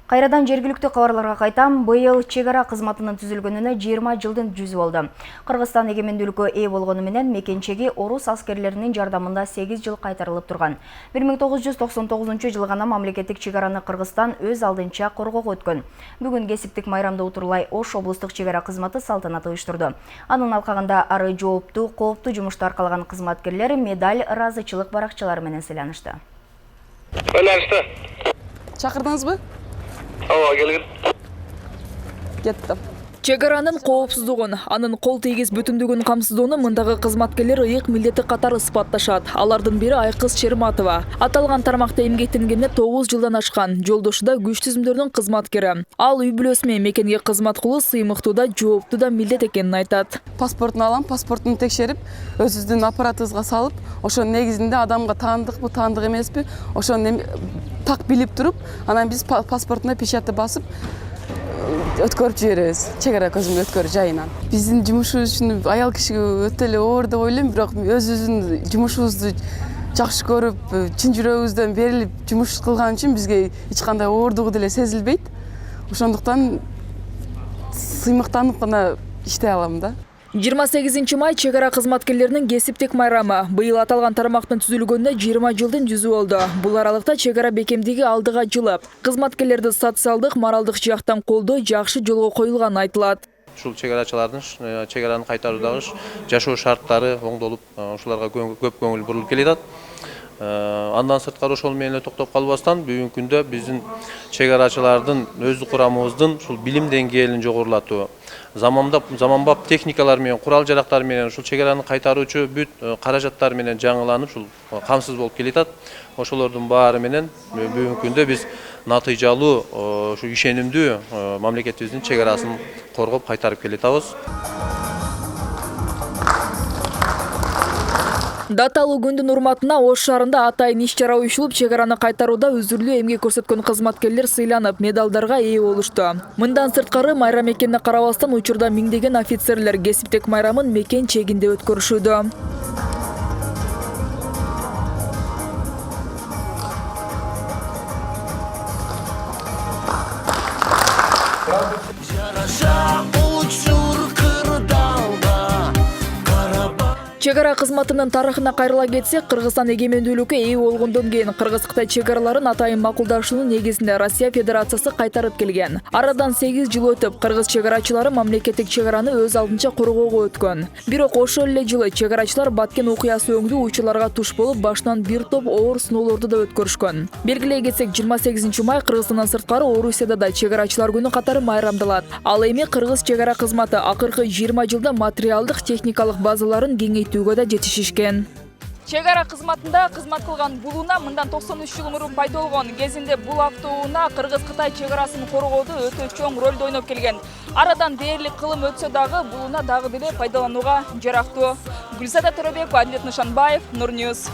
Кайрадан жергиликтүү кабарларга кайтам. Быйыл чек ара кызматынын түзүлгөнүнө 20 жылдын жүзү болду. Кыргызстан эгемендүүлүккө ээ болгону менен мекенчеги орус аскерлеринин жардамында 8 жыл кайтарылып турган. 1999 жылы гана мамлекеттик чек араны Кыргызстан өз алдынча коргоого өткөн. Бүгүн кесиптик майрамда утурлай Ош облустук чек ара кызматы салтанат уюштурду. Анын алкагында ары жооптуу, кооптуу жумушта аркалаган кызматкерлер медаль, ыраазычылык баракчалары менен сыйланышты. Байланышты. Чакырдыңызбы? Ооба, келген. Кеттим. Чек аранын коопсуздугун, анын кол тийгиз бүтүндүгүн камсыздоону мындагы кызматкерлер ыйык милдети катары ысбатташат. Алардын бири Айкыз Черматова. Аталган тармакта эмгектенгенине 9 жылдан ашкан, жолдошу да күч түзүмдөрүнүн кызматкери. Ал үй бүлөсү менен мекенге кызмат кылуу сыймыктуу да, жооптуу да милдет экенин айтат. Паспортун алам, паспортун текшерип, өзүбүздүн аппаратыбызга салып, ошонун негизинде адамга таандыкпы, таандык эмеспи, ошону так билип туруп, анан биз паспортуна печатты басып өткөрүп жиберебиз. Чек ара көзүмдү өткөрүү жайынан. Биздин жумушубуз үчүн аял кишиге өтө эле оор деп ойлойм, бирок өзүбүздүн жумушубузду жакшы көрүп, чын жүрөгүбүздөн берилип жумуш кылган үчүн бизге эч кандай оордугу деле сезилбейт. Ошондуктан сыймыктанып гана иштей алам да. 28 май чек ара кызматкерлеринин кесиптик майрамы. Быйыл аталган тармактын түзүлгөнүнө 20 жылдын жүзү болду. Бул аралыкта чек ара бекемдиги алдыга жылып, кызматкерлерди социалдык, моралдык жактан колдоо жакшы жолго коюлганы айтылат. Ушул чек арачылардын чек араны кайтаруудагы жашоо шарттары оңдолуп, ушуларга көп көңүл бурулуп келатат. Андан сырткары ошол менен эле токтоп калбастан бүгүнкү күндө биздин чек арачылардын өздүк курамыбыздын ушул билим деңгээлин жогорулатуу, заманбап техникалар менен, курал жарактар менен ушул чек араны кайтаруучу бүт каражаттар менен жаңыланып, ушул камсыз болуп келатат. Ошолордун баары менен бүгүнкү күндө биз натыйжалуу, ушу ишенимдүү мамлекетибиздин чек арасын коргоп кайтарып келатабыз. Даталуу күндүн урматына Ош шаарында атайын иш-чара уюштурулуп, чек араны кайтарууда үзүрлүү эмгек көрсөткөн кызматкерлер сыйланып, медалдарга ээ болушту. Мындан сырткары майрам экенине карабастан учурда миңдеген офицерлер кесиптик майрамын мекен чегинде өткөрүшүүдө. Чек ара кызматынын тарыхына кайрыла кетсек, Кыргызстан эгемендүүлүккө ээ болгондон кийин Кыргыз-Кытай чек араларын атайын макулдашуунун негизинде Россия Федерациясы кайтарып келген. Арадан 8 жыл өтүп, кыргыз чек арачылары мамлекеттик чек араны өз алдынча коргоого өткөн. Бирок ошол эле жылы чек арачылар Баткен окуясы өңдүү учурларга туш болуп, башынан бир топ оор сыноолорду да өткөрүшкөн. Белгилей кетсек, 28 май Кыргызстандан сырткары Орусияда да чек арачылар күнү катары майрамдалат. Ал эми кыргыз чек ара кызматы акыркы 20 жылда материалдык техникалык базаларын кеңейтүүгө да жетишишкен. Чек ара кызматында кызмат кылган бул унаа мындан 93 жыл мурун пайда болгон. Кезинде бул автоунаа Кыргыз-Кытай чек арасын коргоодо өтө чоң ролду ойноп келген. Арадан дээрлик кылым өтсө дагы бул унаа дагы деле пайдаланууга жарактуу. Гүлзада Торобекова, Адилет Нышанбаев, Нур Ньюс.